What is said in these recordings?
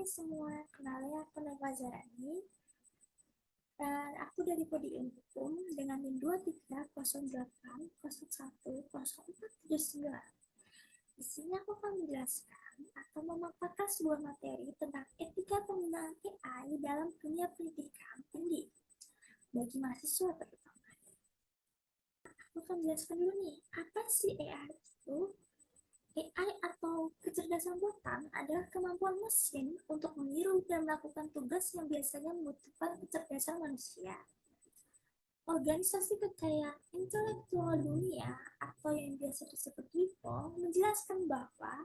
semua, kenalin aku Nova Zarani dan aku dari Podium Hukum dengan NIM 2308010479. Di sini aku akan menjelaskan atau memaparkan sebuah materi tentang etika penggunaan AI dalam dunia pendidikan tinggi bagi mahasiswa terutama. Aku akan menjelaskan dulu nih, apa sih AI itu? AI atau kecerdasan buatan adalah kemampuan mesin untuk meniru dan melakukan tugas yang biasanya membutuhkan kecerdasan manusia. Organisasi kekayaan intelektual dunia atau yang biasa disebut WIPO menjelaskan bahwa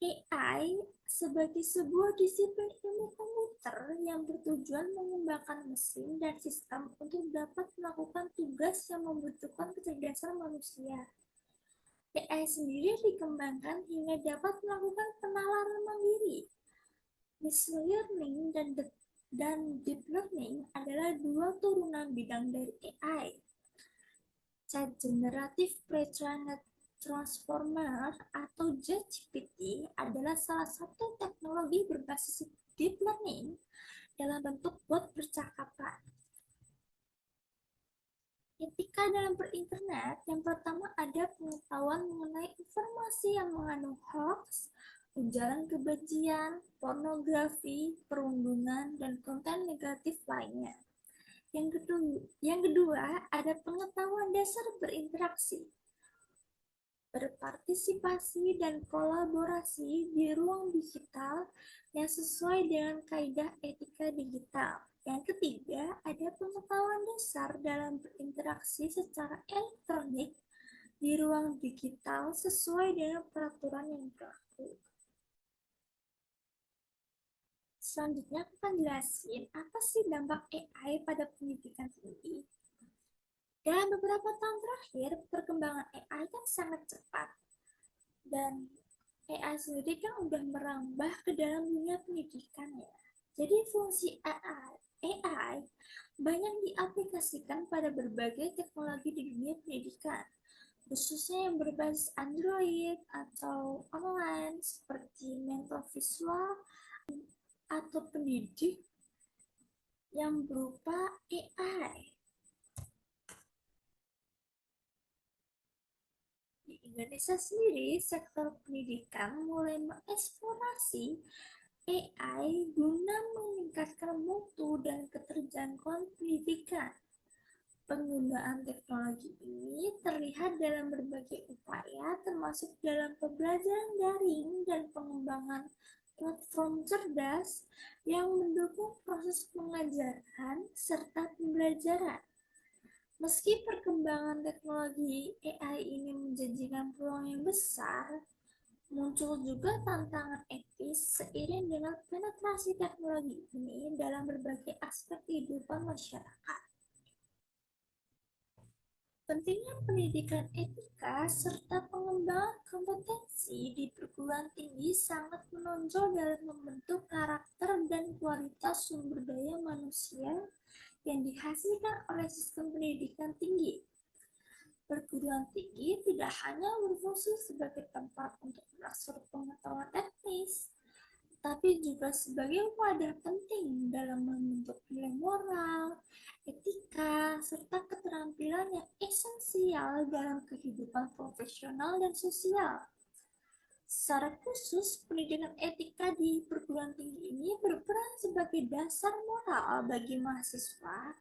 AI sebagai sebuah disiplin ilmu komputer yang bertujuan mengembangkan mesin dan sistem untuk dapat melakukan tugas yang membutuhkan kecerdasan manusia. AI sendiri dikembangkan hingga dapat melakukan penalaran mandiri. Machine learning dan deep learning adalah dua turunan bidang dari AI. Generative Pre-trained Transformer atau JGPT adalah salah satu teknologi berbasis deep learning dalam bentuk bot percakapan. Etika dalam berinternet, yang pertama ada pengetahuan mengenai informasi yang mengandung hoax, ujaran kebencian, pornografi, perundungan, dan konten negatif lainnya. Yang kedua ada pengetahuan dasar berinteraksi, berpartisipasi dan kolaborasi di ruang digital yang sesuai dengan kaidah etika digital. Yang ketiga, ada pengetahuan dasar dalam berinteraksi secara elektronik di ruang digital sesuai dengan peraturan yang berlaku. Selanjutnya, aku akan jelasin apa sih dampak AI pada pendidikan tinggi. Dalam beberapa tahun terakhir, perkembangan AI kan sangat cepat. Dan AI sendiri kan udah merambah ke dalam dunia pendidikan ya. Jadi fungsi AI banyak diaplikasikan pada berbagai teknologi di dunia pendidikan, khususnya yang berbasis Android atau online seperti mentor visual atau pendidik yang berupa AI. Di Indonesia sendiri, sektor pendidikan mulai mengeksplorasi AI guna meningkatkan mutu dan keterjangkauan pendidikan. Penggunaan teknologi ini terlihat dalam berbagai upaya, termasuk dalam pembelajaran daring dan pengembangan platform cerdas yang mendukung proses pengajaran serta pembelajaran. Meski perkembangan teknologi AI ini menjanjikan peluang yang besar, muncul juga tantangan etis seiring dengan penetrasi teknologi ini dalam berbagai aspek kehidupan masyarakat. Pentingnya pendidikan etika serta pengembangan kompetensi di perguruan tinggi sangat menonjol dalam membentuk karakter dan kualitas sumber daya manusia yang dihasilkan oleh sistem pendidikan tinggi. Perguruan tinggi tidak hanya berfungsi sebagai tempat untuk transfer pengetahuan teknis, tapi juga sebagai wadah penting dalam membentuk nilai moral, etika, serta keterampilan yang esensial dalam kehidupan profesional dan sosial. Secara khusus, pendidikan etika di perguruan tinggi ini berperan sebagai dasar moral bagi mahasiswa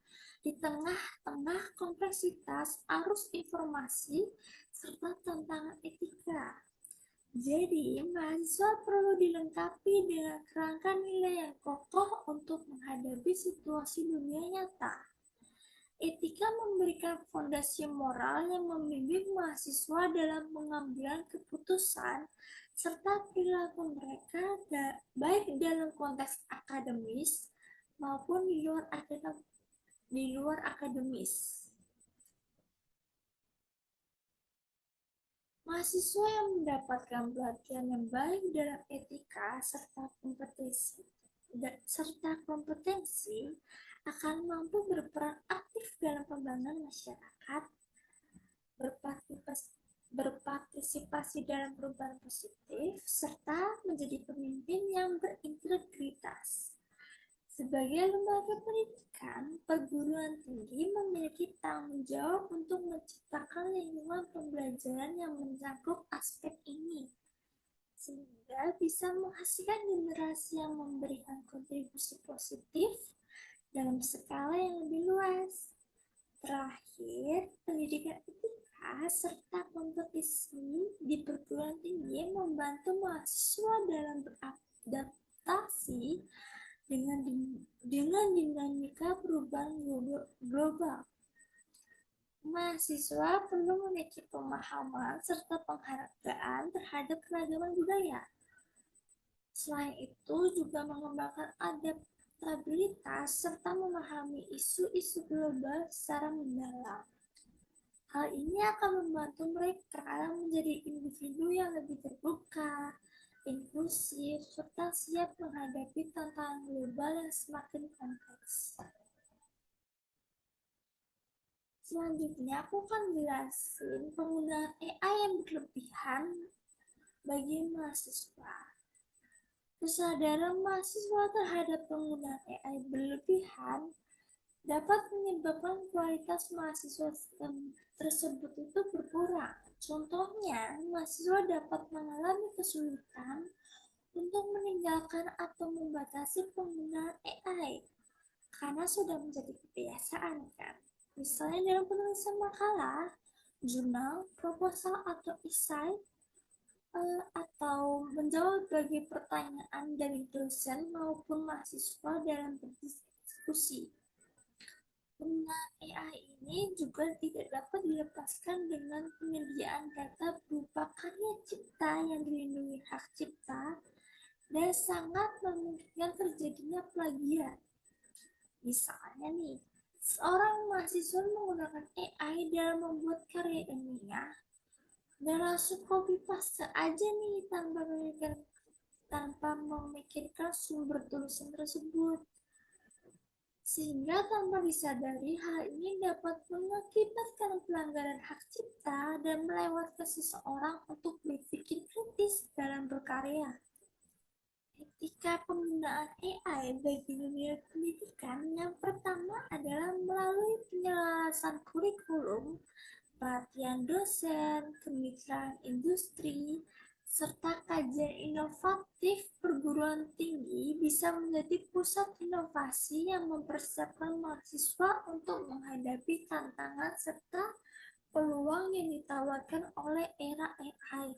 di tengah-tengah kompleksitas arus informasi serta tantangan etika. Jadi, mahasiswa perlu dilengkapi dengan kerangka nilai yang kokoh untuk menghadapi situasi dunia nyata. Etika memberikan fondasi moral yang membimbing mahasiswa dalam pengambilan keputusan serta perilaku mereka baik dalam konteks akademis maupun di luar akademis. Mahasiswa yang mendapatkan pelatihan yang baik dalam etika serta kompetensi akan mampu berperan aktif dalam pembangunan masyarakat, berpartisipasi dalam perubahan positif, serta menjadi pemimpin yang berintegritas. Sebagai lembaga pendidikan, perguruan tinggi memiliki tanggung jawab untuk menciptakan lingkungan pembelajaran yang mencakup aspek ini, sehingga bisa menghasilkan generasi yang memberikan kontribusi positif dalam skala yang lebih luas. Terakhir, pendidikan etika serta kompetisi di perguruan tinggi membantu mahasiswa dalam beradaptasi dengan dinamika perubahan global. Mahasiswa perlu memiliki pemahaman serta penghargaan terhadap keragaman budaya. Selain itu, juga mengembangkan adaptabilitas serta memahami isu-isu global secara mendalam. Hal ini akan membantu mereka menjadi individu yang lebih terbuka, inklusif, serta siap menghadapi tantangan global yang semakin kompleks. Selanjutnya, aku akan jelasin penggunaan AI yang berlebihan bagi mahasiswa. Kesadaran mahasiswa terhadap penggunaan AI berlebihan dapat menyebabkan kualitas mahasiswa tersebut itu berkurang. Contohnya, mahasiswa dapat mengalami kesulitan untuk meninggalkan atau membatasi penggunaan AI karena sudah menjadi kebiasaan, kan? Misalnya dalam penulisan makalah, jurnal, proposal, atau esai, atau menjawab berbagai pertanyaan dari dosen maupun mahasiswa dalam berdiskusi. Penggunaan AI ini juga tidak dapat dilepaskan dengan penyediaan data berupa karya cipta yang dilindungi hak cipta dan sangat memungkinkan terjadinya plagiat. Misalnya nih, seorang mahasiswa menggunakan AI dalam membuat karya ilmiah dan langsung copy paste aja nih tanpa memikirkan sumber tulisan tersebut. Sehingga tanpa disadari, hal ini dapat mengakibatkan pelanggaran hak cipta dan melewatkan seseorang untuk berpikir kritis dalam berkarya. Etika penggunaan AI bagi dunia pendidikan yang pertama adalah melalui penyelarasan kurikulum, pelatihan dosen, kemitraan industri, serta kajian inovatif. Perguruan tinggi bisa menjadi pusat inovasi yang mempersiapkan mahasiswa untuk menghadapi tantangan serta peluang yang ditawarkan oleh era AI.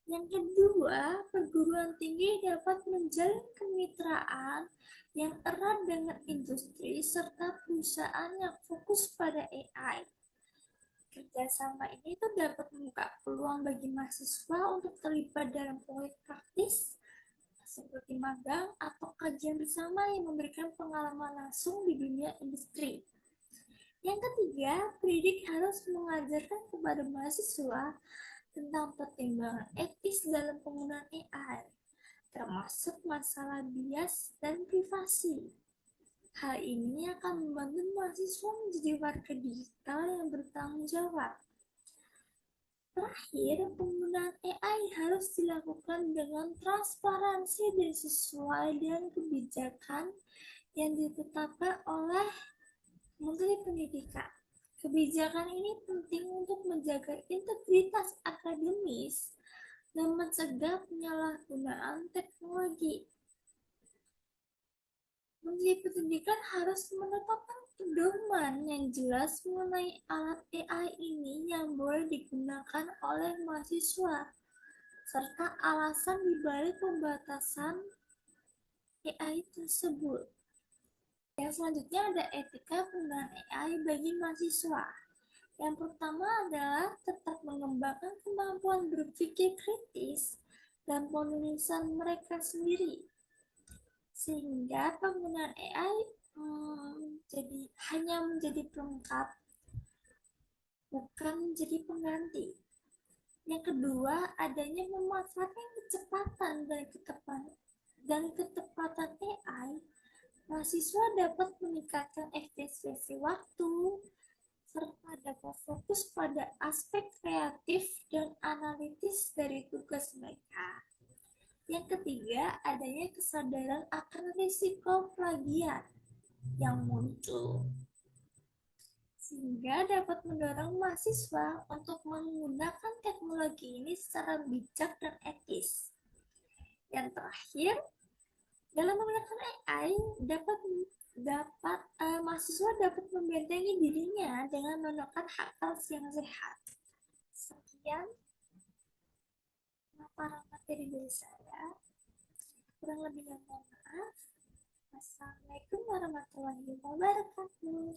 Yang kedua, perguruan tinggi dapat menjalin kemitraan yang erat dengan industri serta perusahaan yang fokus pada AI. Kerjasama ini tuh dapat membuka peluang bagi mahasiswa untuk terlibat dalam proyek praktis seperti magang atau kajian bersama yang memberikan pengalaman langsung di dunia industri. Yang ketiga, pendidik harus mengajarkan kepada mahasiswa tentang pertimbangan etis dalam penggunaan AI, termasuk masalah bias dan privasi. Hal ini akan membantu mahasiswa menjadi warga digital yang bertanggung jawab. Terakhir, penggunaan AI harus dilakukan dengan transparansi dan sesuai dengan kebijakan yang ditetapkan oleh Menteri Pendidikan. Kebijakan ini penting untuk menjaga integritas akademis dan mencegah penyalahgunaan teknologi. Menteri Pendidikan harus menetapkan pedoman yang jelas mengenai alat AI ini yang boleh digunakan oleh mahasiswa, serta alasan dibalik pembatasan AI tersebut. Yang selanjutnya ada etika penggunaan AI bagi mahasiswa. Yang pertama adalah tetap mengembangkan kemampuan berpikir kritis dan penulisan mereka sendiri, sehingga penggunaan AI hanya menjadi pelengkap, bukan menjadi pengganti. Yang kedua, adanya memanfaatkan kecepatan dan ketepatan AI, mahasiswa dapat meningkatkan efisiensi waktu serta dapat fokus pada aspek kreatif dan analitis dari tugas mereka. Yang ketiga, adanya kesadaran akan risiko plagiat yang muncul, sehingga dapat mendorong mahasiswa untuk menggunakan teknologi ini secara bijak dan etis. Yang terakhir, dalam menggunakan AI mahasiswa dapat membentengi dirinya dengan menggunakan akal yang sehat. Sekian para materi dari saya. Kurang lebihnya mohon maaf. Wassalamualaikum warahmatullahi wabarakatuh.